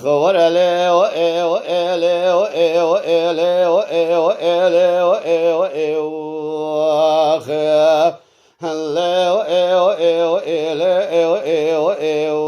خور لي وإي وإلي وإي وإلي وإي وإلي وإي وإي وآخر هلا وإي وإي وإلي وإي وإي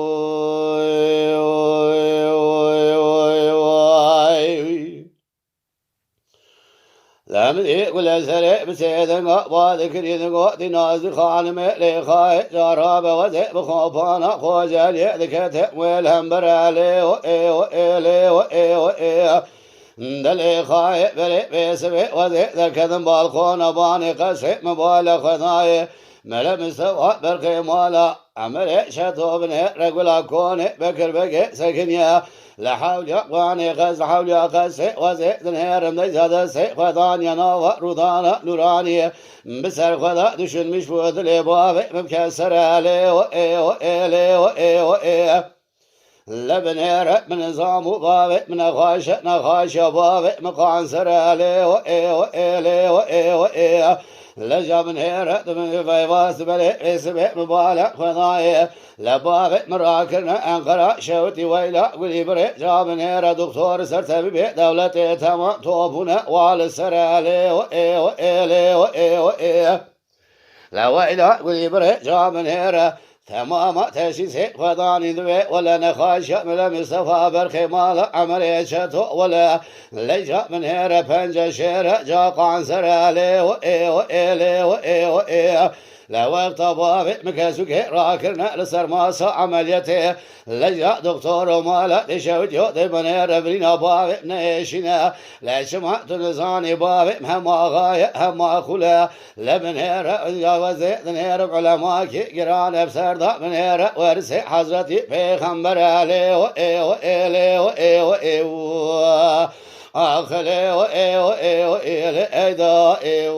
لمن يقول سرع بسيدن قبا ذكرين قوتي نازل خان مئلي خاي جاراب وزئ بخوفانا خوزال يأذك تأويل همبر علي وإي وإلي وإي وإي دلي خاي بري بيسبي وزئ ذكذن بالخون باني قسي مبالي خذاي ملم سوا برقي مالا عمري شتو بني رقلا كوني بكر بقي سكنيا لا حول يقواني غز حول يقز وزئ دنهير مدزاد سي خذان يناوى رضانا نوراني بسر خذا دشن مشفوذ لبابي مكسر علي وإي وإلي وإي وإي لبنير من نظام بابي من نخاش بابي مقانسر علي وإي وإلي وإي وإي لجاب نهيرة من فيواس بلي اسمه مبالغ خذاي لبابي مراكرنا انقرا شوتي ويلا قولي بري جاب نهيرة دكتور سرتبي دولتي تمام توبنا والسرالي وإي وإلي وإي وإي لا ويلا قولي بري جاب نهيرة تمام تشيسي خذاني ذوي ولا نخاش من مصطفى برخي مال عمري شتو ولا لجا من هيرة بنجا شيرة جا قانسر علي وإي وإلي وإي وإي لا وقت بابي مكسوكي راكرنا لسر ماسا عمليتي لجا دكتور ومالا تشوت يوتي بنير برينا بابي نيشنا لا شمعت نزاني بابي هما غاية هما خلا لبنير جاوزي دنير بعلماكي قران بسردا بنير ورسي حضرتي بيغمبر علي وإي وإلي وإي وإي آخلي وإي وإي وإي لأيدائي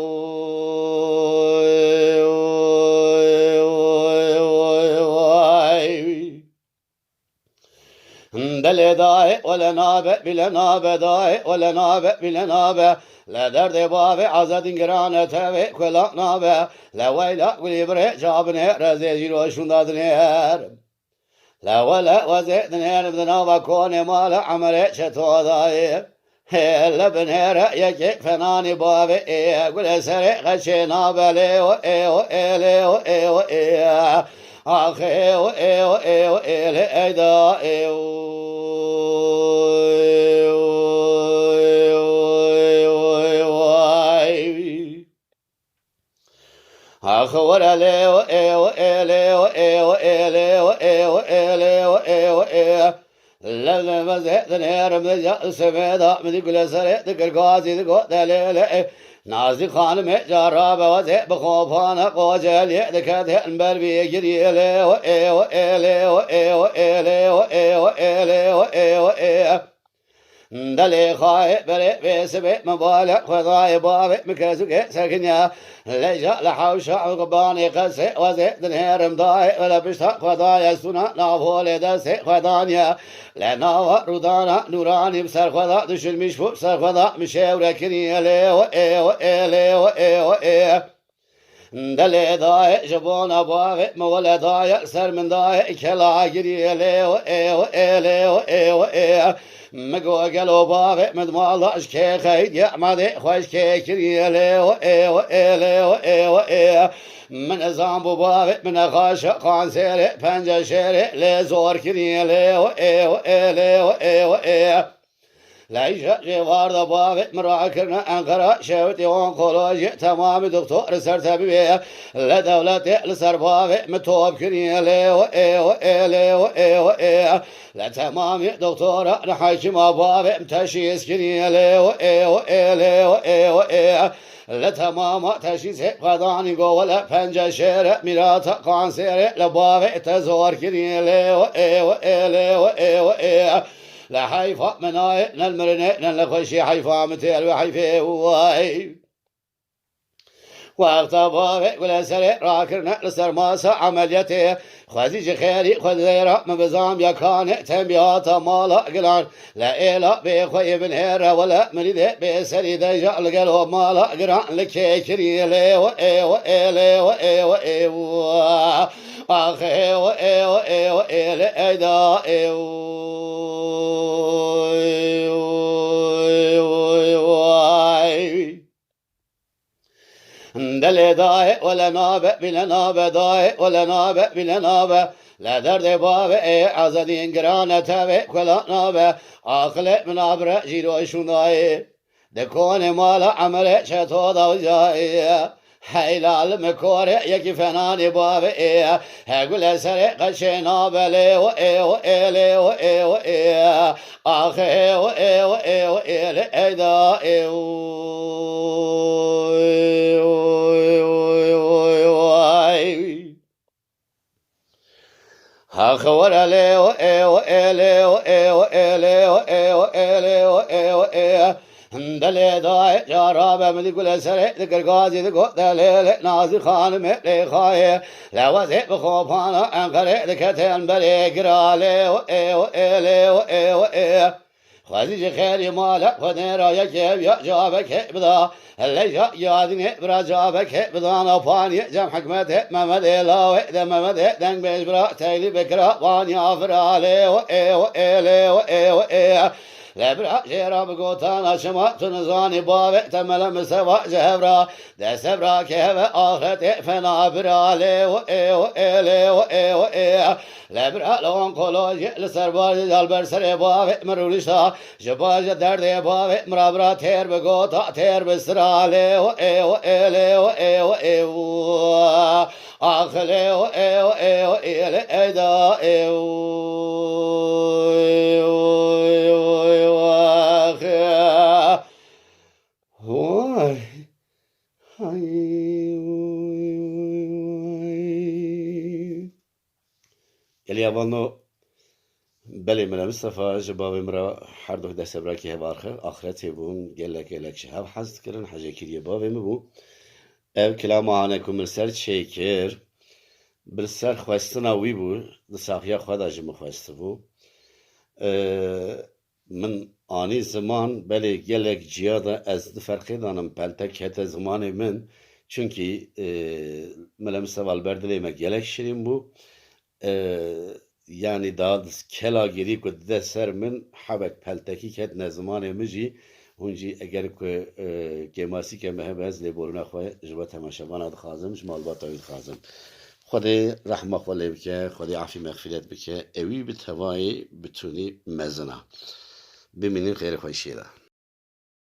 دل داي ولا نابه بلا نابه داي ولا نابه بلا نابه لا درد بابي عزد انقرانه تبي كلا نابه لا ويلا قولي بري جابني رزي جيرو شنداد نير لا ولا وزيد نير بدنا كوني مال عمري شتو داي هلا بنير يجي فناني بابي قول سري غشي نابلي وإي وإلي وإي وإي آخي وإي وإي وإي لأيدائي أخور لي وإي وإلي وإي وإلي وإي وإلي وإي وإي لذا مزيد نير مزيد سميدا مدي كل سري ذكر قاسي ذكو دليل نازي خان مجرب وزي بخوفانا قوجل ذكته البربي يجري وإي وإلي وإي وإلي وإي وإلي وإي وإي دلي خاي بري بيسبي مبالغ خذاي بابي مكسوكي سكنيا ليجا لحوشا عقباني قسي وزي دنهير مضاي ولا بشتا خذايا سنا نافولي دسي خذانيا لنا رودانا نوراني بسر خذا دشل مشفو بسر خذا مشاورة كنيا لي وإي وإلي وإي وإي دلي داي جبونا بابي مولا داي سر من داي كلا جري لي وإي وإلي وإي وإي مقو قلو بابي مدمال اشكي خيد يعمدي خوشكي كريلي وإي وإلي وإي وإي من زامبو بابي من خاش خان سيري بنجا شيري لزور كريلي وإي وإلي وإي وإي ليش جوار ضبابي مراكرنا انقرا شوتي وانقلوجي تمام دكتور سرتبي لدولتي لسربابي متوب كريلي وإي وإلي وإي وإي لتمام دكتورة نحاكم بابي متشيس كريلي وإي وإلي وإي وإي لتمام تشيس قضاني قولا بنجا شيري ميراتا قانسيري لبابي تزور كريلي وإي وإلي وإي وإي لا حيفا مناي نلمرني نلخشي حيفا متيل وحيفي واي واغتبابي ولا سري راكرنا لسر ماسا عمليتي خزيج خيري خذيرا مبزام يكاني تنبيات مالا قلان لا إلا بيخوي بن هيرا ولا مريد بيسري دجا القلوب مالا قران لكي كريلي وإي وإلي وإي وإي أخي وإي وإي وإي لأيدائي دل دای ولا نابه بلا نابه دای ولا نابه بلا نابه لا درد بابه عزدين قرانة تابه كلا نابه عقل من عبر جيرو شناي دكون مال عمل شتو دوجاي حيلال مكور يكي فناني بابه هقول سرق قشنا بلي وإيه وإيه وإيه وإيه آخي وإيه وإيه وإيه لأيدا خور عليه دل داي جراب من كل سر ذكر غازي ذكر دليل نازي خان ملي خاي لا وزي بخوفانا انقر ذكتين بلي قرالي خازي خيري مالك خدين رايك يا جابك بدا اللي يادني برا جابك بدا نفاني جم حكمته محمد لا اذا محمد دنگ بجبرا تيلي بكرا واني افرالي لبرا جيرا بقوتانا شما تنزاني بابي تملا مسوا جهبرا دسبرا كهبه آخرتي فنا برالي لبرا لون قولوجي لسرباج جالبر سري بابي مرولشتا جباج درد بابي مرابرا تير بقوتا تير بسرالي آخلي لأيدا اليابانو بله من مصطفى جباب مرا هر دو دست براکی هوا آخرت بون گلک شهاب حزد کردن حاجه کریه بابه مبو ev kilamahane ku min ser çêkir bir ser xwestina wî bû di saxiya xwe de jî min xwestibû min anî ziman belê gelek ciya de ez diferqê danim peltek hete zimanê min çunkî mele Mustafa Alberdilê me gelek şirîn bû yani da kela gerî ku dide ser min hewek peltekî ket ne zimanê min jî hûn jî eger ku gemasîke me hebe ez lêborîna xwe ji we temaşevana dixwazim ji malbata wî dixwazim Xwedê rehma xwe lê bike Xwedê afî mexfiret bike ewî bi tevayê bitûnî mezin e bimînin xêrê xweşiyê de